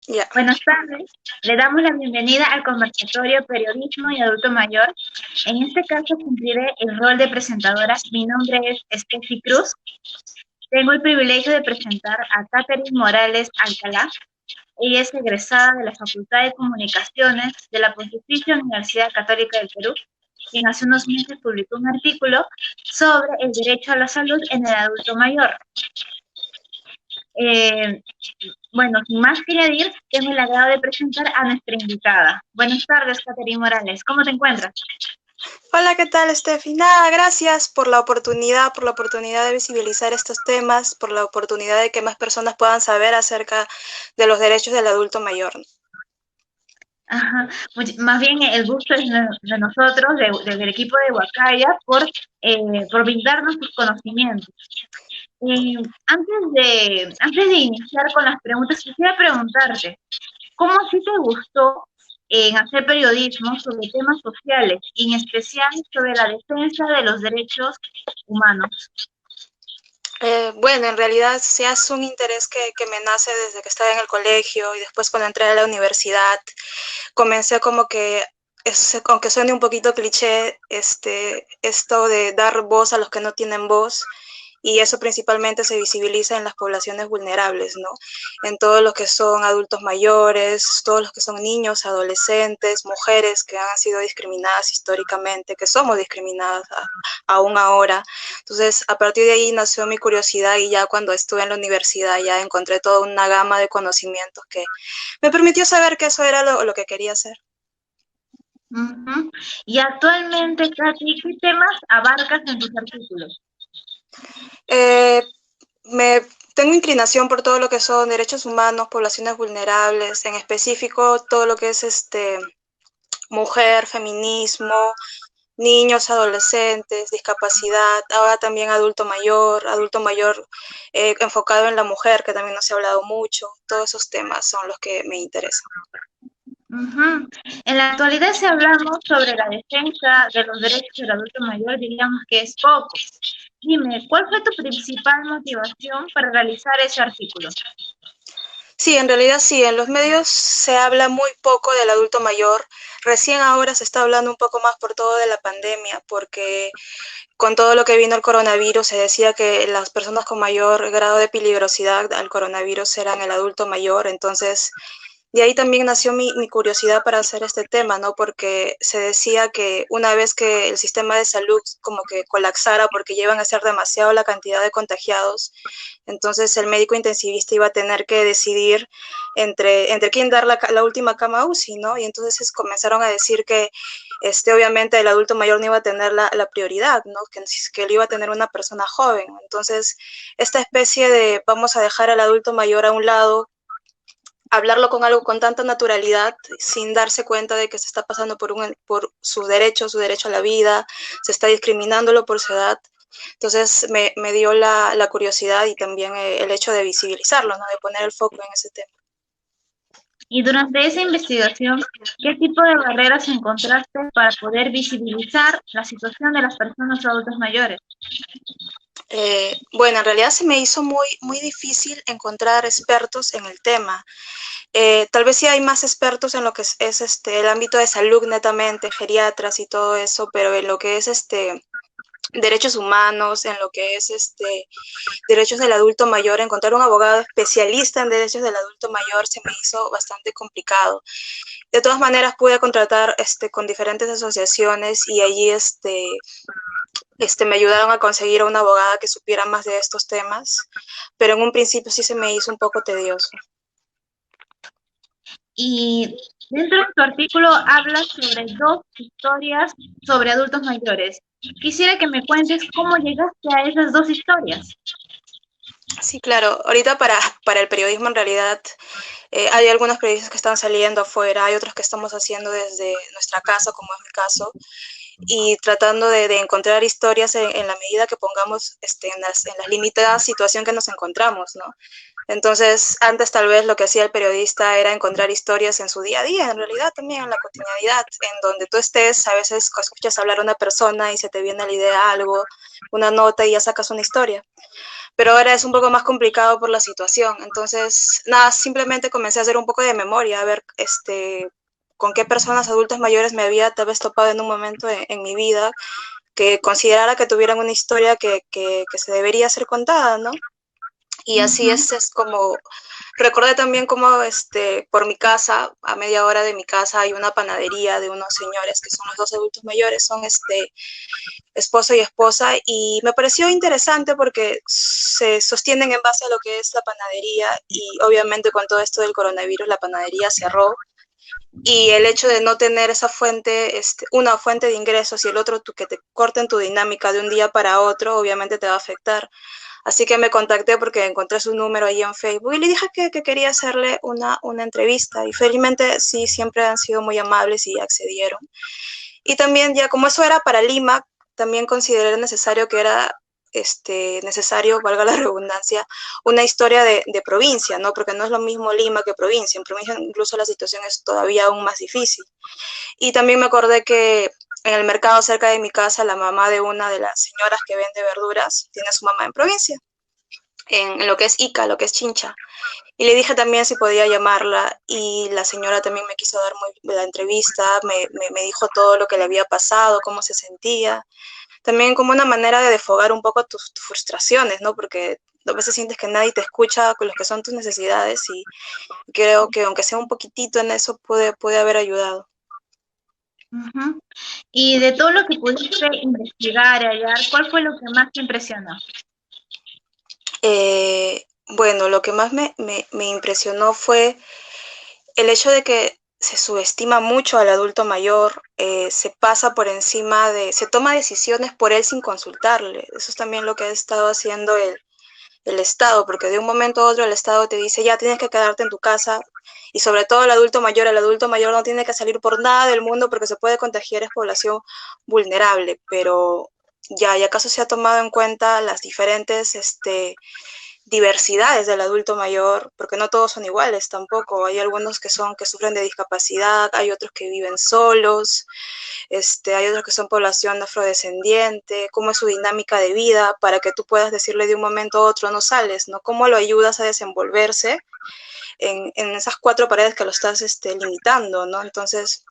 Ya. Buenas tardes, le damos la bienvenida al conversatorio Periodismo y Adulto Mayor. En este caso cumpliré el rol de presentadora. Mi nombre es Steffi Cruz. Tengo el privilegio de presentar a Catherine Morales Alcalá. Ella es egresada de la Facultad de Comunicaciones de la Pontificia Universidad Católica del Perú, quien hace unos meses publicó un artículo sobre el derecho a la salud en el adulto mayor. Eh, Bueno, sin más que añadir, tengo el agrado de presentar a nuestra invitada. Buenas tardes, Catherine Morales. ¿Cómo te encuentras? Hola, ¿qué tal, Steffi? Nada, gracias por la oportunidad de visibilizar estos temas, por la oportunidad de que más personas puedan saber acerca de los derechos del adulto mayor. Ajá. Más bien el gusto es de nosotros, del equipo de Huacaya, por brindarnos sus conocimientos. Antes de iniciar con las preguntas, quisiera preguntarte, ¿cómo así te gustó en hacer periodismo sobre temas sociales, y en especial sobre la defensa de los derechos humanos? Bueno, en realidad sí es un interés que me nace desde que estaba en el colegio y después cuando entré a la universidad comencé como que, aunque suene un poquito cliché, esto de dar voz a los que no tienen voz, y eso principalmente se visibiliza en las poblaciones vulnerables, ¿no? En todos los que son adultos mayores, todos los que son niños, adolescentes, mujeres que han sido discriminadas históricamente, que somos discriminadas aún ahora. Entonces, a partir de ahí nació mi curiosidad y ya cuando estuve en la universidad ya encontré toda una gama de conocimientos que me permitió saber que eso era lo que quería hacer. Ujú. Y actualmente, Katy, ¿qué temas abarcas en tus artículos? Eh, me tengo inclinación por todo lo que son derechos humanos, poblaciones vulnerables, en específico todo lo que es mujer, feminismo, niños, adolescentes, discapacidad, ahora también adulto mayor enfocado en la mujer, que también no se ha hablado mucho. Todos esos temas son los que me interesan. Ujú. En la actualidad, si hablamos sobre la defensa de los derechos del adulto mayor, diríamos que es poco. Dime, ¿cuál fue tu principal motivación para realizar ese artículo? Sí, en realidad sí, en los medios se habla muy poco del adulto mayor. Recién ahora se está hablando un poco más por todo de la pandemia, porque con todo lo que vino el coronavirus, se decía que las personas con mayor grado de peligrosidad al coronavirus eran el adulto mayor. Entonces, de ahí también nació mi curiosidad para hacer este tema, ¿no? Porque se decía que una vez que el sistema de salud como que colapsara porque llevan a ser demasiado la cantidad de contagiados, entonces el médico intensivista iba a tener que decidir entre quién dar la última cama UCI, ¿no? Y entonces comenzaron a decir que obviamente el adulto mayor no iba a tener la prioridad, ¿no? Que él iba a tener una persona joven. Entonces, esta especie de vamos a dejar al adulto mayor a un lado, hablarlo con algo con tanta naturalidad, sin darse cuenta de que se está pasando por su derecho a la vida, se está discriminándolo por su edad. Entonces me dio la curiosidad y también el hecho de visibilizarlo, ¿no? De poner el foco en ese tema. Y durante esa investigación, ¿qué tipo de barreras encontraste para poder visibilizar la situación de las personas adultas mayores? Bueno, en realidad se me hizo muy difícil encontrar expertos en el tema. Tal vez sí hay más expertos en lo que es el ámbito de salud netamente, geriatras y todo eso, pero en lo que es derechos humanos, en lo que es derechos del adulto mayor, encontrar un abogado especialista en derechos del adulto mayor se me hizo bastante complicado. De todas maneras pude contratar con diferentes asociaciones y allí me ayudaron a conseguir a una abogada que supiera más de estos temas, pero en un principio sí se me hizo un poco tedioso. Y dentro de tu artículo hablas sobre dos historias sobre adultos mayores. Quisiera que me cuentes cómo llegaste a esas dos historias. Sí, claro. Ahorita para el periodismo en realidad hay algunos periodistas que están saliendo afuera, hay otros que estamos haciendo desde nuestra casa, como es mi caso, y tratando de encontrar historias en la medida que pongamos en las limitadas situación que nos encontramos, ¿no? Entonces, antes tal vez lo que hacía el periodista era encontrar historias en su día a día, en realidad también en la cotidianidad, en donde tú estés, a veces escuchas hablar a una persona y se te viene a la idea algo, una nota y ya sacas una historia. pero ahora es un poco más complicado por la situación. Entonces, nada, simplemente comencé a hacer un poco de memoria, a ver con qué personas adultas mayores me había tal vez topado en un momento en mi vida que considerara que tuvieran una historia que se debería ser contada, ¿no? Y así Ujú. es como, recordé también como por mi casa, a media hora de mi casa, hay una panadería de unos señores que son los dos adultos mayores, son esposo y esposa, y me pareció interesante porque se sostienen en base a lo que es la panadería, y obviamente con todo esto del coronavirus la panadería cerró, y el hecho de no tener esa fuente, una fuente de ingresos y el otro que te corten tu dinámica de un día para otro, obviamente te va a afectar. Así que me contacté porque encontré su número ahí en Facebook y le dije que quería hacerle una entrevista, y felizmente sí, siempre han sido muy amables y accedieron. Y también ya como eso era para Lima, también consideré necesario que era necesario, valga la redundancia, una historia de provincia, ¿no? Porque no es lo mismo Lima que provincia. En provincia incluso la situación es todavía aún más difícil. Y también me acordé que en el mercado cerca de mi casa, la mamá de una de las señoras que vende verduras tiene a su mamá en provincia, en lo que es Ica, lo que es Chincha. Y le dije también si podía llamarla, y la señora también me quiso dar la entrevista, me dijo todo lo que le había pasado, cómo se sentía. También como una manera de desfogar un poco tus frustraciones, ¿no? Porque a veces sientes que nadie te escucha con lo que son tus necesidades, y creo que aunque sea un poquitito en eso puede haber ayudado. Ujú. Y de todo lo que pudiste investigar y hallar, ¿cuál fue lo que más te impresionó? Bueno, lo que más me impresionó fue el hecho de que se subestima mucho al adulto mayor, se pasa por encima se toma decisiones por él sin consultarle. Eso es también lo que ha estado haciendo el Estado, porque de un momento a otro el Estado te dice, ya tienes que quedarte en tu casa, y sobre todo el adulto mayor no tiene que salir por nada del mundo porque se puede contagiar, es población vulnerable, pero ¿y acaso se ha tomado en cuenta las diferentes diversidades del adulto mayor? Porque no todos son iguales tampoco. Hay algunos que sufren de discapacidad, hay otros que viven solos, hay otros que son población afrodescendiente, cómo es su dinámica de vida para que tú puedas decirle de un momento a otro no sales, ¿no? ¿Cómo lo ayudas a desenvolverse en esas cuatro paredes que lo estás limitando, ¿no? Entonces,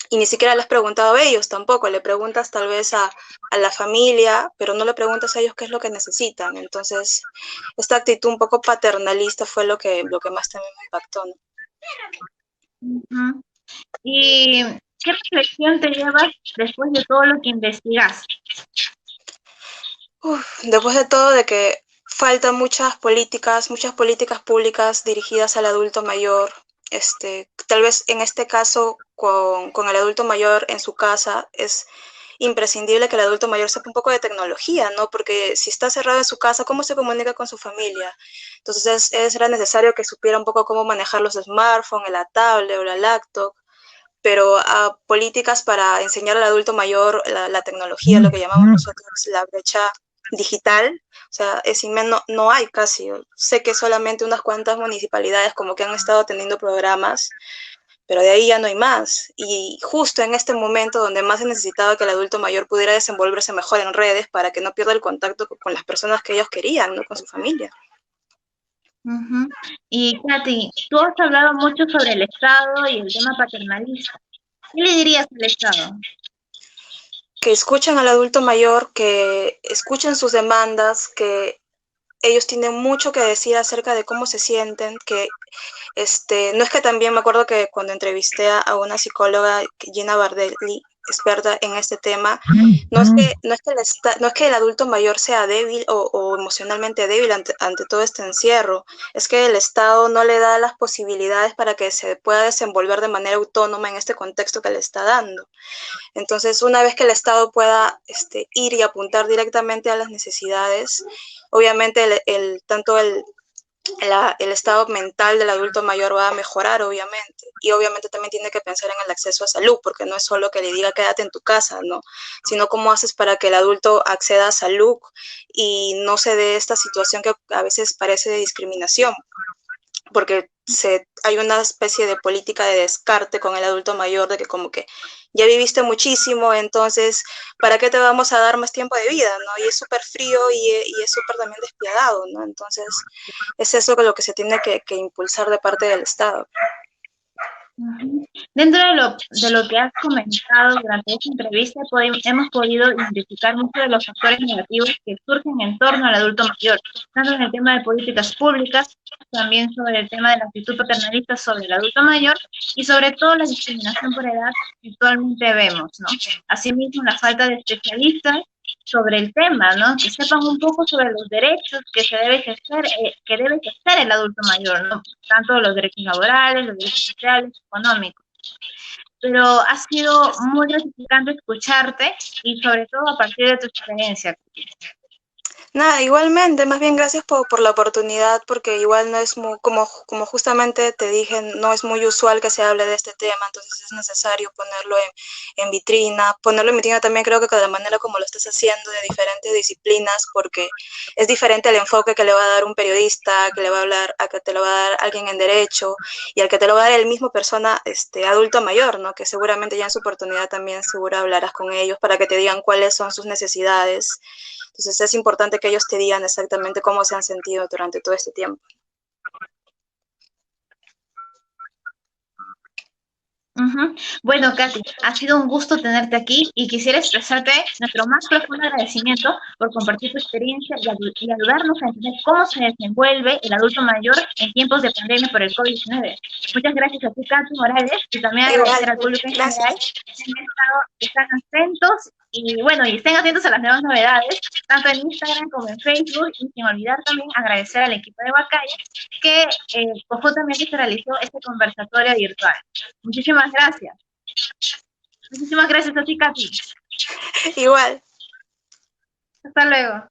y ni siquiera le has preguntado a ellos tampoco, le preguntas tal vez a la familia, pero no le preguntas a ellos qué es lo que necesitan. Entonces, esta actitud un poco paternalista fue lo que más también me impactó, ¿no? Ujú. ¿Y qué reflexión te llevas después de todo lo que investigas? Después de todo, de que faltan muchas políticas públicas dirigidas al adulto mayor. Tal vez en este caso, con el adulto mayor en su casa, es imprescindible que el adulto mayor sepa un poco de tecnología, ¿no? Porque si está cerrado en su casa, ¿cómo se comunica con su familia? Entonces, era necesario que supiera un poco cómo manejar los smartphones, la tablet o la laptop, pero políticas para enseñar al adulto mayor la tecnología, lo que llamamos nosotros la brecha digital, o sea, es inmenso, no hay casi. Sé que solamente unas cuantas municipalidades como que han estado teniendo programas, pero de ahí ya no hay más. Y justo en este momento donde más se necesitaba que el adulto mayor pudiera desenvolverse mejor en redes para que no pierda el contacto con las personas que ellos querían, ¿no? Con su familia. Ujú. Y Katy, tú has hablado mucho sobre el Estado y el tema paternalista. ¿Qué le dirías al Estado? Que escuchen al adulto mayor, que escuchen sus demandas, que ellos tienen mucho que decir acerca de cómo se sienten, que no es que también me acuerdo que cuando entrevisté a una psicóloga, Gina Bardelli, experta en este tema, no es que el adulto mayor sea débil o emocionalmente débil ante todo este encierro, es que el Estado no le da las posibilidades para que se pueda desenvolver de manera autónoma en este contexto que le está dando. Entonces, una vez que el Estado pueda ir y apuntar directamente a las necesidades, obviamente tanto el estado mental del adulto mayor va a mejorar, obviamente. Y obviamente también tiene que pensar en el acceso a salud, porque no es solo que le diga quédate en tu casa, ¿no? Sino cómo haces para que el adulto acceda a salud y no se dé esta situación que a veces parece de discriminación, porque hay una especie de política de descarte con el adulto mayor, de que como que ya viviste muchísimo, entonces, ¿para qué te vamos a dar más tiempo de vida, no? Y es súper frío y es súper también despiadado, ¿no? Entonces, es eso lo que se tiene que impulsar de parte del Estado. Dentro de lo que has comentado durante esta entrevista, hemos podido identificar muchos de los factores negativos que surgen en torno al adulto mayor, tanto en el tema de políticas públicas, también sobre el tema de la actitud paternalista sobre el adulto mayor y sobre todo la discriminación por edad que actualmente vemos, ¿no? Asimismo, la falta de especialistas sobre el tema, ¿no? Que sepan un poco sobre los derechos que debe ejercer el adulto mayor, ¿no? Tanto los derechos laborales, los derechos sociales, económicos. Pero ha sido muy gratificante escucharte y sobre todo a partir de tu experiencia. Nada, igualmente, más bien gracias por la oportunidad, porque igual no es muy, como justamente te dije, no es muy usual que se hable de este tema, entonces es necesario ponerlo en vitrina, ponerlo en vitrina también creo que de la manera como lo estás haciendo, de diferentes disciplinas, porque es diferente el enfoque que le va a dar un periodista, que le va a hablar, a que te lo va a dar alguien en derecho, y al que te lo va a dar el mismo persona, adulto mayor, ¿no? Que seguramente ya en su oportunidad también seguro hablarás con ellos para que te digan cuáles son sus necesidades. Entonces es importante que ellos te digan exactamente cómo se han sentido durante todo este tiempo. Bueno, Katy, ha sido un gusto tenerte aquí y quisiera expresarte nuestro más profundo agradecimiento por compartir tu experiencia y ayudarnos a entender cómo se desenvuelve el adulto mayor en tiempos de pandemia por el COVID-19. Muchas gracias a ti, Katy Morales, y también agradecer al público en general que están atentos y bueno, y estén atentos a las nuevas novedades, tanto en Instagram como en Facebook, y sin olvidar también agradecer al equipo de Huacaya que conjuntamente se realizó este conversatorio virtual. Muchísimas gracias. Muchísimas gracias a ti, Katy. Igual. Hasta luego.